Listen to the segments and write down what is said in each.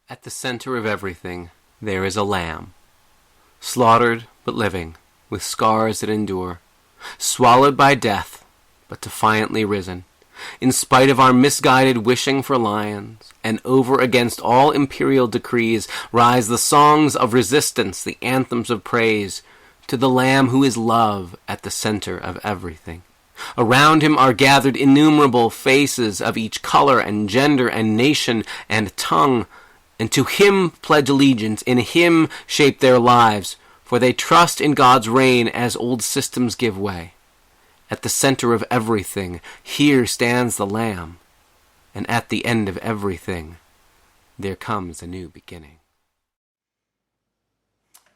At the center of everything, there is a lamb, slaughtered but living, with scars that endure, swallowed by death, but defiantly risen. In spite of our misguided wishing for lions, and over against all imperial decrees, rise the songs of resistance, the anthems of praise, to the Lamb who is love at the center of everything. Around him are gathered innumerable faces of each color and gender and nation and tongue, and to him pledge allegiance, in him shape their lives, for they trust in God's reign as old systems give way. At the center of everything, here stands the Lamb, and at the end of everything, there comes a new beginning.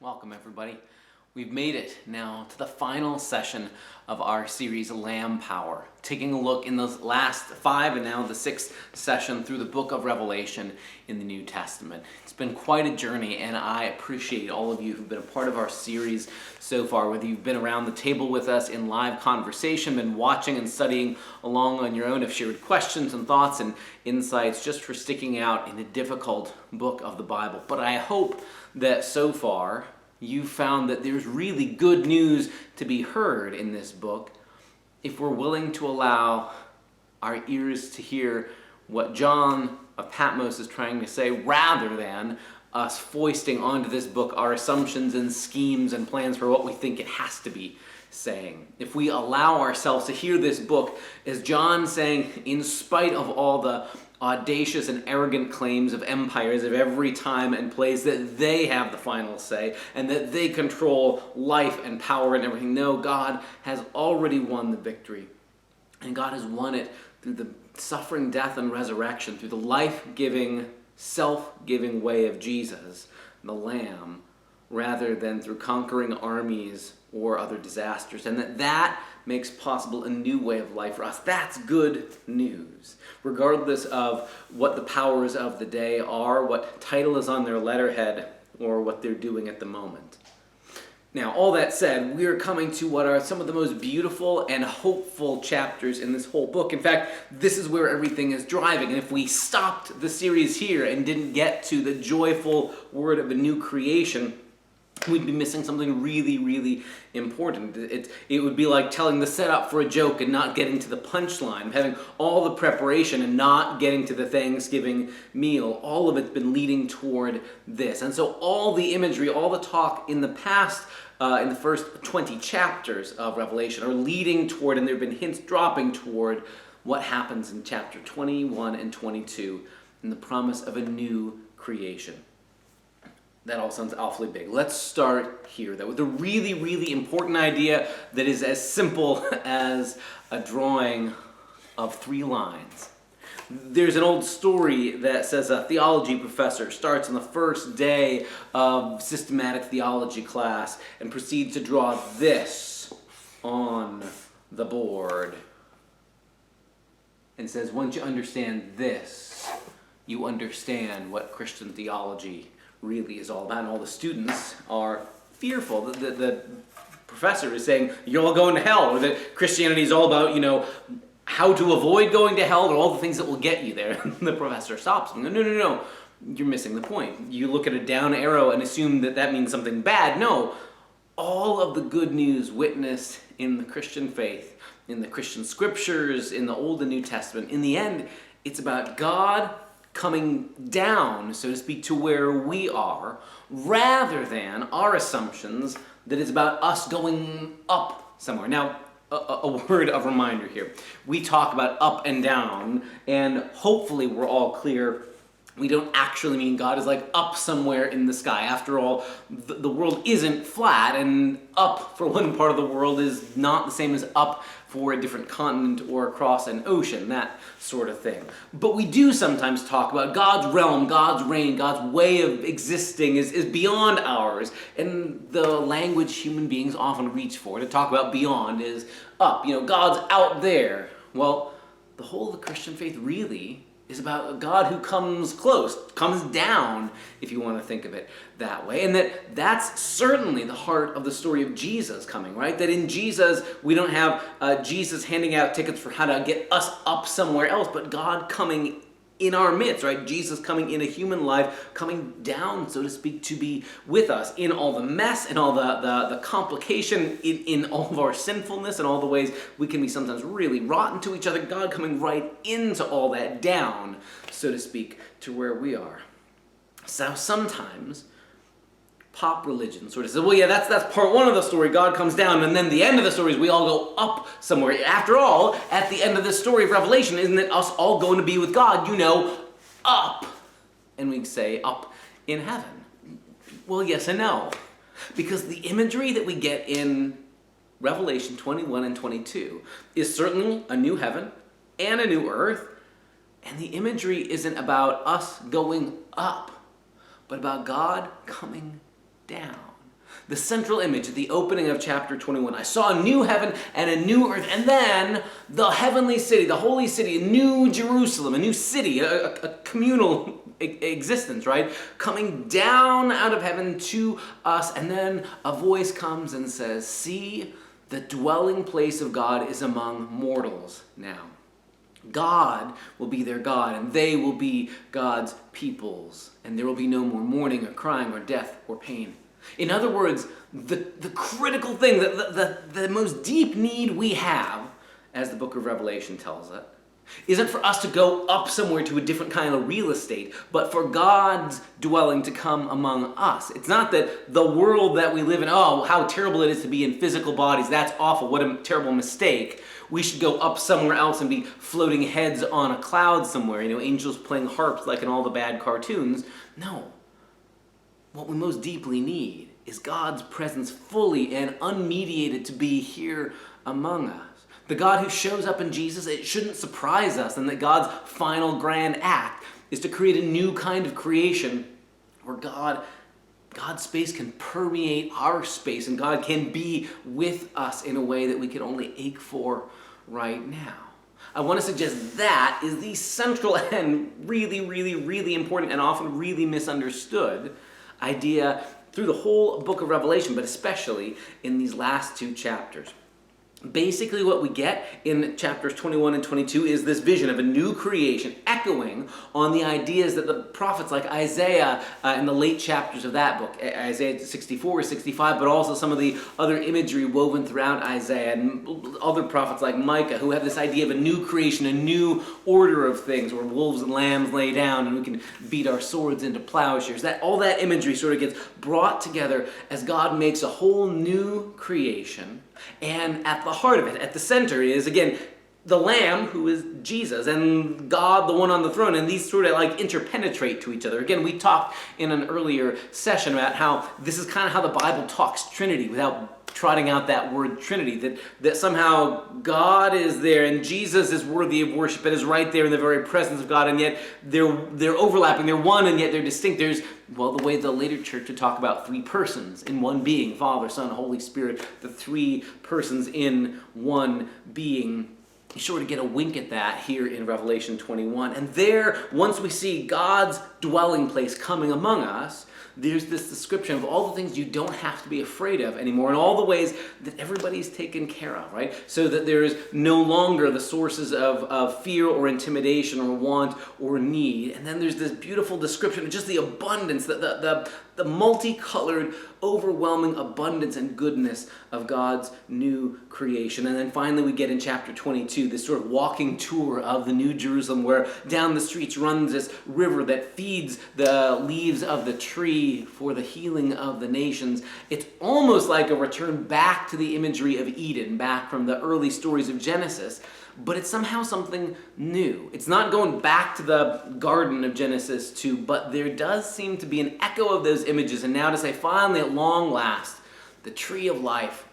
Welcome, everybody. We've made it now to the final session of our series, Lamb Power, taking a look in the last 5 and now the 6th session through the book of Revelation in the New Testament. It's been quite a journey, and I appreciate all of you who've been a part of our series so far, whether you've been around the table with us in live conversation, been watching and studying along on your own, have shared questions and thoughts and insights just for sticking out in a difficult book of the Bible. But I hope that so far you found that there's really good news to be heard in this book if we're willing to allow our ears to hear what John of Patmos is trying to say, rather than us foisting onto this book our assumptions and schemes and plans for what we think it has to be saying. If we allow ourselves to hear this book as John saying, in spite of all the audacious and arrogant claims of empires of every time and place, that they have the final say and that they control life and power and everything. No, God has already won the victory. And God has won it through the suffering, death, and resurrection, through the life-giving, self-giving way of Jesus, the Lamb, rather than through conquering armies or other disasters. And that makes possible a new way of life for us. That's good news. Regardless of what the powers of the day are, what title is on their letterhead, or what they're doing at the moment. Now, all that said, we are coming to what are some of the most beautiful and hopeful chapters in this whole book. In fact, this is where everything is driving. And if we stopped the series here and didn't get to the joyful word of a new creation, we'd be missing something really, really important. It would be like telling the setup for a joke and not getting to the punchline, having all the preparation and not getting to the Thanksgiving meal. All of it's been leading toward this. And so all the imagery, all the talk in the past, in the first 20 chapters of Revelation, are leading toward, and there have been hints dropping toward, what happens in chapter 21 and 22 in the promise of a new creation. That all sounds awfully big. Let's start here, though, with a really, really important idea that is as simple as a drawing of 3 lines. There's an old story that says a theology professor starts on the first day of systematic theology class and proceeds to draw this on the board and says, once you understand this, you understand what Christian theology really is all about. And all the students are fearful that the professor is saying you're all going to hell, or that Christianity is all about, how to avoid going to hell, or all the things that will get you there. And the professor stops him. No, you're missing the point. You look at a down arrow and assume that means something bad. No, all of the good news witnessed in the Christian faith, in the Christian scriptures, in the Old and New Testament, in the end, it's about God coming down, so to speak, to where we are, rather than our assumptions that it's about us going up somewhere. Now, a word of reminder here. We talk about up and down, and hopefully we're all clear we don't actually mean God is like up somewhere in the sky. After all, the world isn't flat, and up for one part of the world is not the same as up for a different continent or across an ocean, that sort of thing. But we do sometimes talk about God's realm, God's reign, God's way of existing is beyond ours. And the language human beings often reach for to talk about beyond is up. God's out there. Well, the whole of the Christian faith really is about a God who comes close, comes down, if you want to think of it that way. And that's certainly the heart of the story of Jesus coming, right? That in Jesus, we don't have Jesus handing out tickets for how to get us up somewhere else, but God coming in our midst, right? Jesus coming in a human life, coming down, so to speak, to be with us in all the mess and all the complication, in all of our sinfulness and all the ways we can be sometimes really rotten to each other. God coming right into all that, down, so to speak, to where we are. So sometimes pop religion sort of says, well, yeah, that's part one of the story. God comes down, and then the end of the story is we all go up somewhere. After all, at the end of the story of Revelation, isn't it us all going to be with God, up? And we say, up in heaven. Well, yes and no. Because the imagery that we get in Revelation 21 and 22 is certainly a new heaven and a new earth, and the imagery isn't about us going up, but about God coming down. The central image at the opening of chapter 21. I saw a new heaven and a new earth, and then the heavenly city, the holy city, a new Jerusalem, a new city, a communal existence, right? Coming down out of heaven to us, and then a voice comes and says, see, the dwelling place of God is among mortals now. God will be their God, and they will be God's peoples, and there will be no more mourning or crying or death or pain. In other words, the critical thing, the most deep need we have, as the book of Revelation tells it, isn't for us to go up somewhere to a different kind of real estate, but for God's dwelling to come among us. It's not that the world that we live in, oh, how terrible it is to be in physical bodies, that's awful, what a terrible mistake. We should go up somewhere else and be floating heads on a cloud somewhere, angels playing harps like in all the bad cartoons. No. What we most deeply need is God's presence fully and unmediated to be here among us. The God who shows up in Jesus, it shouldn't surprise us, and that God's final grand act is to create a new kind of creation where God's space can permeate our space, and God can be with us in a way that we can only ache for right now. I want to suggest that is the central and really, really, really important and often really misunderstood idea through the whole book of Revelation, but especially in these last two chapters. Basically what we get in chapters 21 and 22 is this vision of a new creation echoing on the ideas that the prophets like Isaiah in the late chapters of that book, Isaiah 64, 65, but also some of the other imagery woven throughout Isaiah and other prophets like Micah who have this idea of a new creation, a new order of things where wolves and lambs lay down and we can beat our swords into plowshares. All that imagery sort of gets brought together as God makes a whole new creation. And at the heart of it, at the center is, again, the Lamb, who is Jesus, and God, the one on the throne, and these sort of interpenetrate to each other. Again, we talked in an earlier session about how this is kind of how the Bible talks Trinity without trotting out that word Trinity, that somehow God is there and Jesus is worthy of worship and is right there in the very presence of God, and yet they're overlapping, they're one and yet they're distinct. There's, the way the later church would talk about three persons in one being, Father, Son, Holy Spirit, the three persons in one being. You sort of get a wink at that here in Revelation 21. And there, once we see God's dwelling place coming among us, there's this description of all the things you don't have to be afraid of anymore and all the ways that everybody's taken care of, right? So that there is no longer the sources of fear or intimidation or want or need. And then there's this beautiful description of just the abundance, the multicolored, overwhelming abundance and goodness of God's new creation. And then finally we get in chapter 22 this sort of walking tour of the New Jerusalem where down the streets runs this river that feeds the leaves of the tree for the healing of the nations. It's almost like a return back to the imagery of Eden, back from the early stories of Genesis, but it's somehow something new. It's not going back to the Garden of Genesis 2, but there does seem to be an echo of those images, and now to say, finally, at long last, the tree of life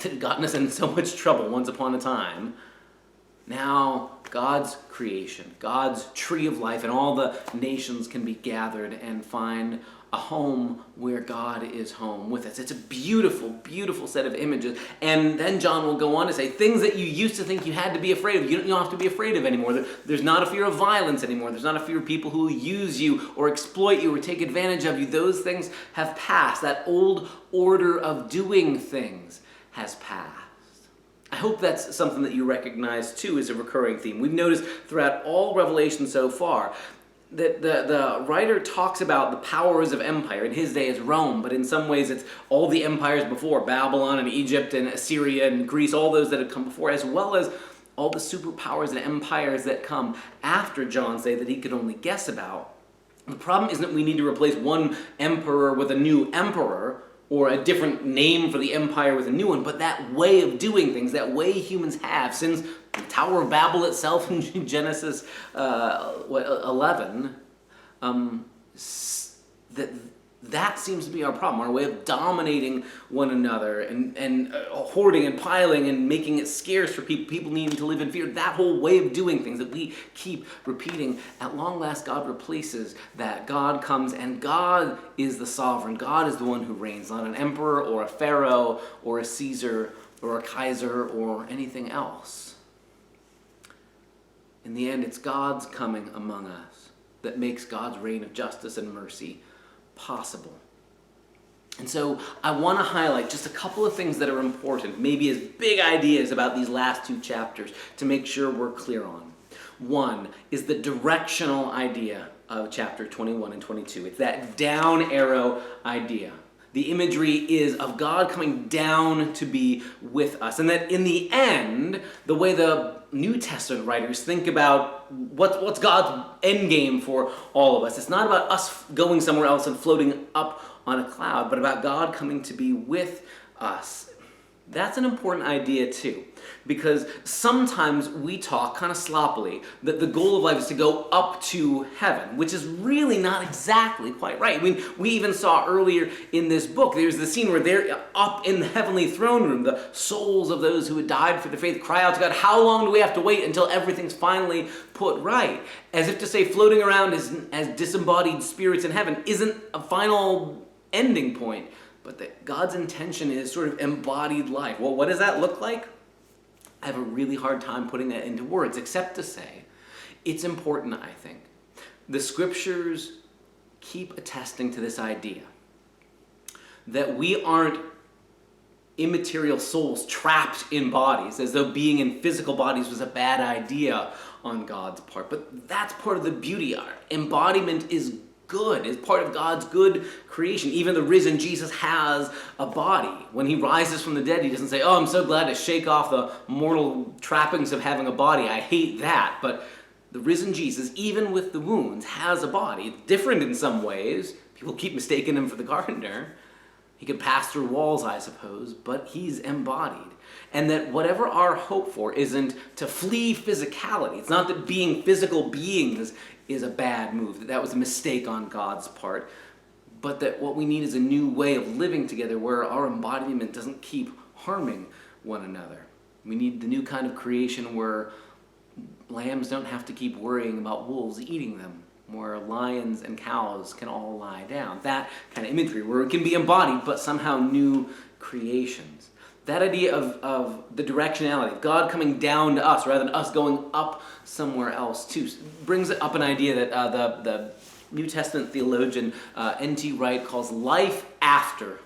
that had gotten us in so much trouble once upon a time, now God's creation, God's tree of life, and all the nations can be gathered and find a home where God is home with us. It's a beautiful, beautiful set of images. And then John will go on to say, things that you used to think you had to be afraid of, you don't have to be afraid of anymore. There's not a fear of violence anymore. There's not a fear of people who will use you or exploit you or take advantage of you. Those things have passed. That old order of doing things has passed. I hope that's something that you recognize too as a recurring theme. We've noticed throughout all Revelation so far that the writer talks about the powers of empire. In his day it's Rome, but in some ways it's all the empires before, Babylon and Egypt and Assyria and Greece, all those that have come before, as well as all the superpowers and empires that come after John's day that he could only guess about. The problem isn't we need to replace one emperor with a new emperor, or a different name for the empire with a new one, but that way of doing things, that way humans have since the Tower of Babel itself in Genesis 11, that seems to be our problem, our way of dominating one another and hoarding and piling and making it scarce for people needing to live in fear. That whole way of doing things that we keep repeating, at long last God replaces that. God comes and God is the sovereign. God is the one who reigns, not an emperor or a pharaoh or a Caesar or a Kaiser or anything else. In the end, it's God's coming among us that makes God's reign of justice and mercy possible. And so I want to highlight just a couple of things that are important, maybe as big ideas about these last two chapters to make sure we're clear on. One is the directional idea of chapter 21 and 22. It's that down arrow idea. The imagery is of God coming down to be with us. And that in the end, the way the New Testament writers think about what's God's end game for all of us. It's not about us going somewhere else and floating up on a cloud, but about God coming to be with us. That's an important idea too, because sometimes we talk kind of sloppily that the goal of life is to go up to heaven, which is really not exactly quite right. I mean, we even saw earlier in this book, there's the scene where they're up in the heavenly throne room. The souls of those who had died for the faith cry out to God, how long do we have to wait until everything's finally put right? As if to say floating around as disembodied spirits in heaven isn't a final ending point, but that God's intention is sort of embodied life. Well, what does that look like? I have a really hard time putting that into words, except to say it's important, I think. The scriptures keep attesting to this idea that we aren't immaterial souls trapped in bodies, as though being in physical bodies was a bad idea on God's part. But that's part of the beauty. Our embodiment is good, is part of God's good creation. Even the risen Jesus has a body. When he rises from the dead, he doesn't say, oh, I'm so glad to shake off the mortal trappings of having a body. I hate that. But the risen Jesus, even with the wounds, has a body. It's different in some ways. People keep mistaking him for the carpenter. He can pass through walls, I suppose, but he's embodied. And that whatever our hope for isn't to flee physicality. It's not that being physical beings is a bad move, that was a mistake on God's part, but that what we need is a new way of living together where our embodiment doesn't keep harming one another. We need the new kind of creation where lambs don't have to keep worrying about wolves eating them, where lions and cows can all lie down. That kind of imagery where it can be embodied, but somehow new creations. That idea of the directionality, of God coming down to us rather than us going up somewhere else too, brings up an idea that the New Testament theologian N.T. Wright calls life after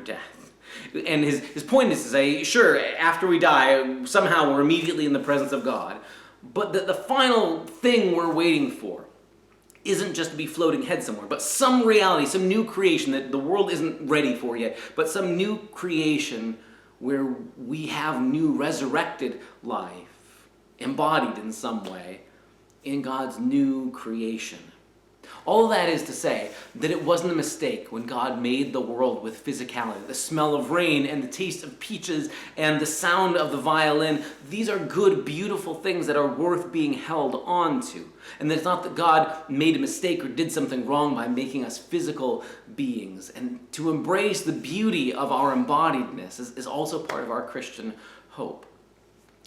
death. And his point is to say, sure, after we die, somehow we're immediately in the presence of God, but the final thing we're waiting for isn't just to be floating head somewhere, but some reality, some new creation that the world isn't ready for yet, but some new creation where we have new resurrected life, embodied in some way in God's new creation. All of that is to say that it wasn't a mistake when God made the world with physicality. The smell of rain and the taste of peaches and the sound of the violin, these are good, beautiful things that are worth being held on to. And it's not that God made a mistake or did something wrong by making us physical beings. And to embrace the beauty of our embodiedness is also part of our Christian hope.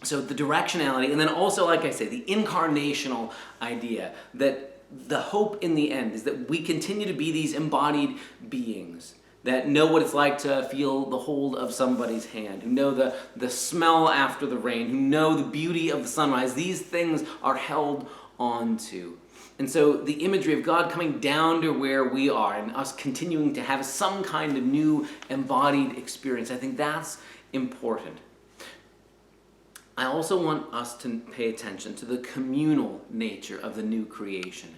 So the directionality, and then also, like I say, the incarnational idea that the hope in the end is that we continue to be these embodied beings that know what it's like to feel the hold of somebody's hand, who know the smell after the rain, who know the beauty of the sunrise. These things are held on to. And so the imagery of God coming down to where we are and us continuing to have some kind of new embodied experience, I think that's important. I also want us to pay attention to the communal nature of the new creation.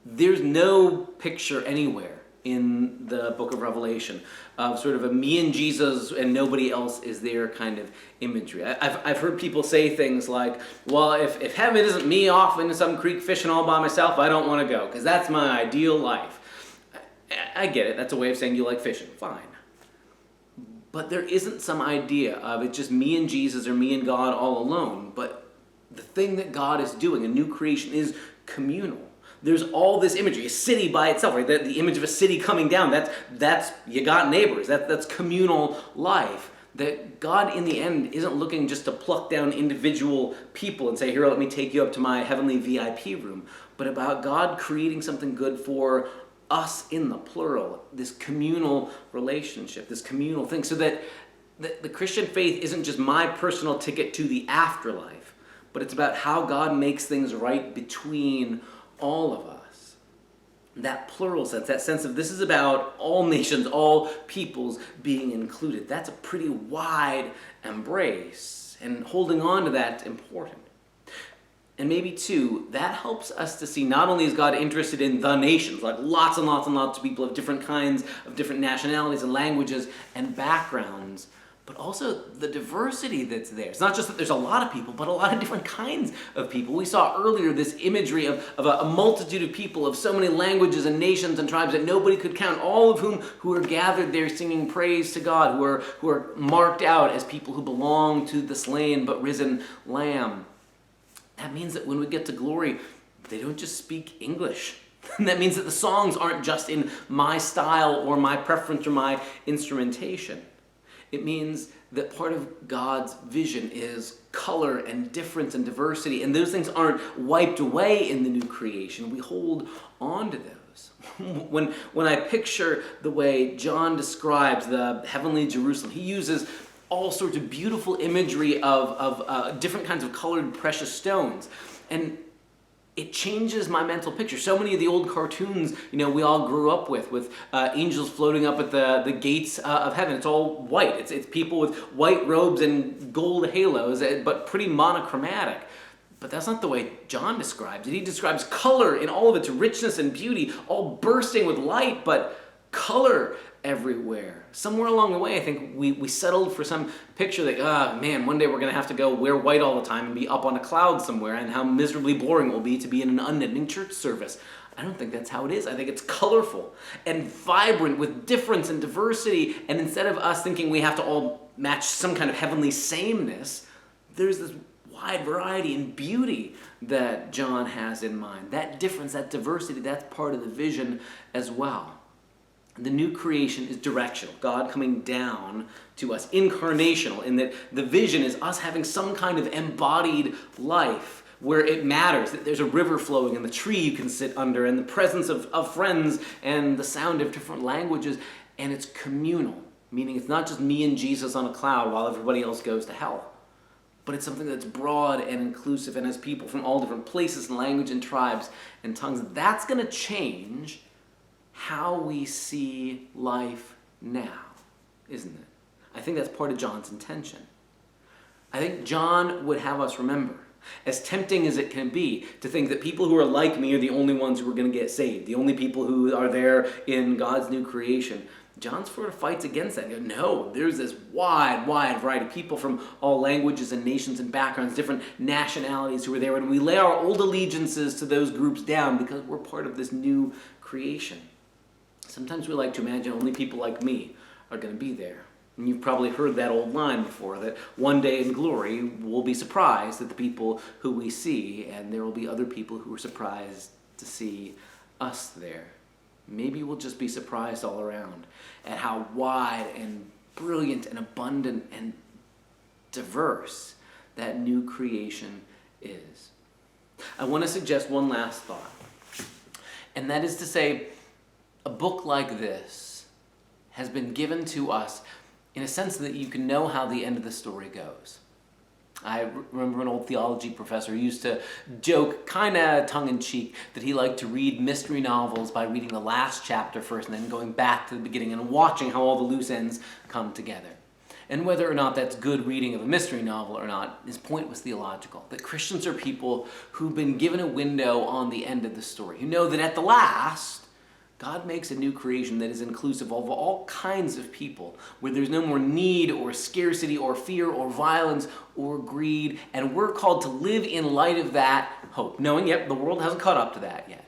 There's no picture anywhere in the book of Revelation of sort of a me and Jesus and nobody else is there kind of imagery. I've heard people say things like, well, if heaven isn't me off into some creek fishing all by myself, I don't want to go because that's my ideal life. I get it. That's a way of saying you like fishing. Fine. But there isn't some idea of it's just me and Jesus or me and God all alone. But the thing that God is doing, a new creation, is communal. There's all this imagery, a city by itself, right? The image of a city coming down, that's you got neighbors, that's communal life. That God in the end isn't looking just to pluck down individual people and say, here, let me take you up to my heavenly VIP room, but about God creating something good for us in the plural, this communal relationship, this communal thing, so that the Christian faith isn't just my personal ticket to the afterlife, but it's about how God makes things right between all of us. That plural sense, that sense of this is about all nations, all peoples being included. That's a pretty wide embrace, and holding on to that's important. And maybe too, that helps us to see not only is God interested in the nations, like lots and lots and lots of people of different kinds, of different nationalities and languages and backgrounds, but also the diversity that's there. It's not just that there's a lot of people, but a lot of different kinds of people. We saw earlier this imagery of a multitude of people of so many languages and nations and tribes that nobody could count, all of who are gathered there singing praise to God, who are marked out as people who belong to the slain but risen Lamb. That means that when we get to glory, they don't just speak English. That means that the songs aren't just in my style or my preference or my instrumentation. It means that part of God's vision is color and difference and diversity, and those things aren't wiped away in the new creation. We hold on to those. When I picture the way John describes the heavenly Jerusalem, he uses all sorts of beautiful imagery of different kinds of colored precious stones. And it changes my mental picture. So many of the old cartoons, we all grew up with angels floating up at the gates of heaven. It's all white. It's people with white robes and gold halos, but pretty monochromatic. But that's not the way John describes it. He describes color in all of its richness and beauty, all bursting with light, but color everywhere. Somewhere along the way, I think we settled for some picture that, one day we're going to have to go wear white all the time and be up on a cloud somewhere, and how miserably boring it will be to be in an unending church service. I don't think that's how it is. I think it's colorful and vibrant with difference and diversity, and instead of us thinking we have to all match some kind of heavenly sameness, there's this wide variety and beauty that John has in mind. That difference, that diversity, that's part of the vision as well. The new creation is directional, God coming down to us, incarnational, in that the vision is us having some kind of embodied life where it matters, that there's a river flowing and the tree you can sit under and the presence of friends and the sound of different languages, and it's communal, meaning it's not just me and Jesus on a cloud while everybody else goes to hell, but it's something that's broad and inclusive and has people from all different places and language and tribes and tongues. That's going to change how we see life now, isn't it? I think that's part of John's intention. I think John would have us remember, as tempting as it can be, to think that people who are like me are the only ones who are going to get saved, the only people who are there in God's new creation. John sort of fights against that. No, there's this wide variety of people from all languages and nations and backgrounds, different nationalities who are there, and we lay our old allegiances to those groups down because we're part of this new creation. Sometimes we like to imagine only people like me are going to be there. And you've probably heard that old line before, that one day in glory we'll be surprised at the people who we see, and there will be other people who are surprised to see us there. Maybe we'll just be surprised all around at how wide and brilliant and abundant and diverse that new creation is. I want to suggest one last thought, and that is to say, a book like this has been given to us in a sense that you can know how the end of the story goes. I remember an old theology professor who used to joke, kind of tongue-in-cheek, that he liked to read mystery novels by reading the last chapter first and then going back to the beginning and watching how all the loose ends come together. And whether or not that's good reading of a mystery novel or not, his point was theological. That Christians are people who've been given a window on the end of the story, who know that at the last, God makes a new creation that is inclusive of all kinds of people, where there's no more need or scarcity or fear or violence or greed, and we're called to live in light of that hope, knowing, yep, the world hasn't caught up to that yet.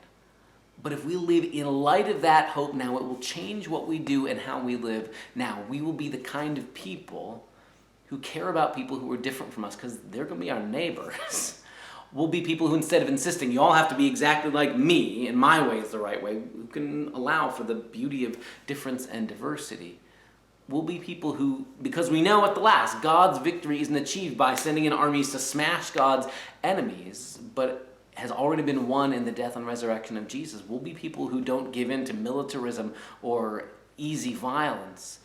But if we live in light of that hope now, it will change what we do and how we live now. We will be the kind of people who care about people who are different from us because they're going to be our neighbors. We'll be people who, instead of insisting you all have to be exactly like me and my way is the right way, who can allow for the beauty of difference and diversity. We'll be people who, because we know at the last, God's victory isn't achieved by sending in armies to smash God's enemies, but has already been won in the death and resurrection of Jesus. We'll be people who don't give in to militarism or easy violence.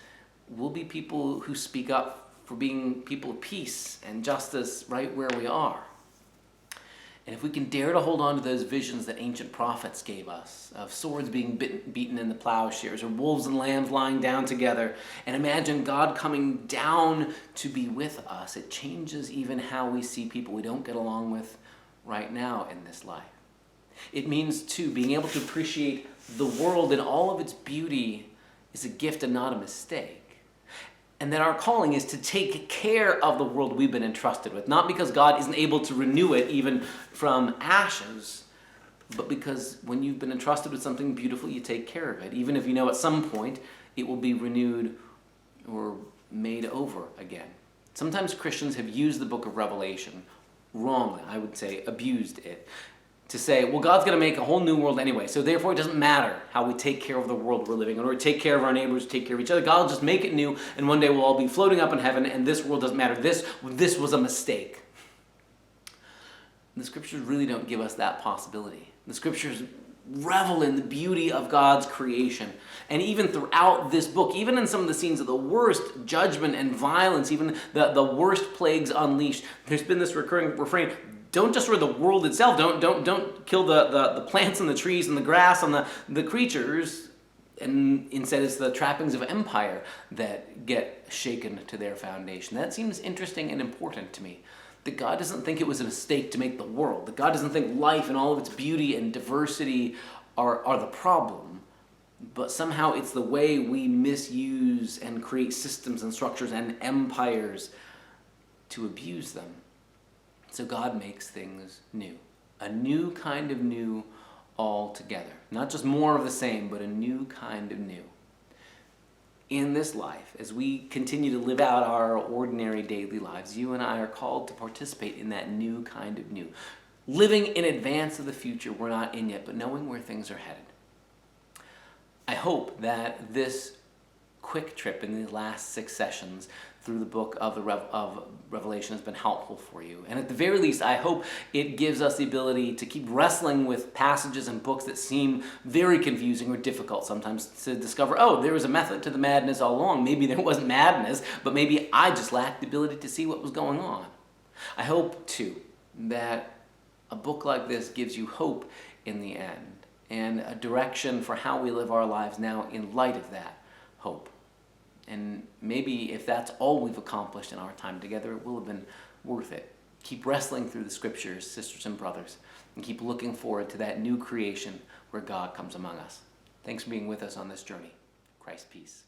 We'll be people who speak up for being people of peace and justice right where we are. And if we can dare to hold on to those visions that ancient prophets gave us, of swords being beaten in the plowshares, or wolves and lambs lying down together, and imagine God coming down to be with us, it changes even how we see people we don't get along with right now in this life. It means, too, being able to appreciate the world in all of its beauty is a gift and not a mistake. And that our calling is to take care of the world we've been entrusted with, not because God isn't able to renew it even from ashes, but because when you've been entrusted with something beautiful, you take care of it, even if you know at some point it will be renewed or made over again. Sometimes Christians have used the book of Revelation wrongly, I would say abused it, to say, well, God's going to make a whole new world anyway, so therefore it doesn't matter how we take care of the world we're living in, or take care of our neighbors, take care of each other. God will just make it new, and one day we'll all be floating up in heaven, and this world doesn't matter. This was a mistake. The scriptures really don't give us that possibility. The scriptures revel in the beauty of God's creation. And even throughout this book, even in some of the scenes of the worst judgment and violence, even the worst plagues unleashed, there's been this recurring refrain: don't destroy the world itself. Don't kill the plants and the trees and the grass and the creatures. And instead it's the trappings of empire that get shaken to their foundation. That seems interesting and important to me. That God doesn't think it was a mistake to make the world. That God doesn't think life and all of its beauty and diversity are the problem. But somehow it's the way we misuse and create systems and structures and empires to abuse them. So God makes things new. A new kind of new altogether. Not just more of the same, but a new kind of new. In this life, as we continue to live out our ordinary daily lives, you and I are called to participate in that new kind of new. Living in advance of the future we're not in yet, but knowing where things are headed. I hope that this quick trip in the last 6 sessions through the book of Revelation has been helpful for you. And at the very least, I hope it gives us the ability to keep wrestling with passages and books that seem very confusing or difficult sometimes, to discover, oh, there was a method to the madness all along. Maybe there wasn't madness, but maybe I just lacked the ability to see what was going on. I hope, too, that a book like this gives you hope in the end and a direction for how we live our lives now in light of that hope. And maybe if that's all we've accomplished in our time together, it will have been worth it. Keep wrestling through the scriptures, sisters and brothers, and keep looking forward to that new creation where God comes among us. Thanks for being with us on this journey. Christ's peace.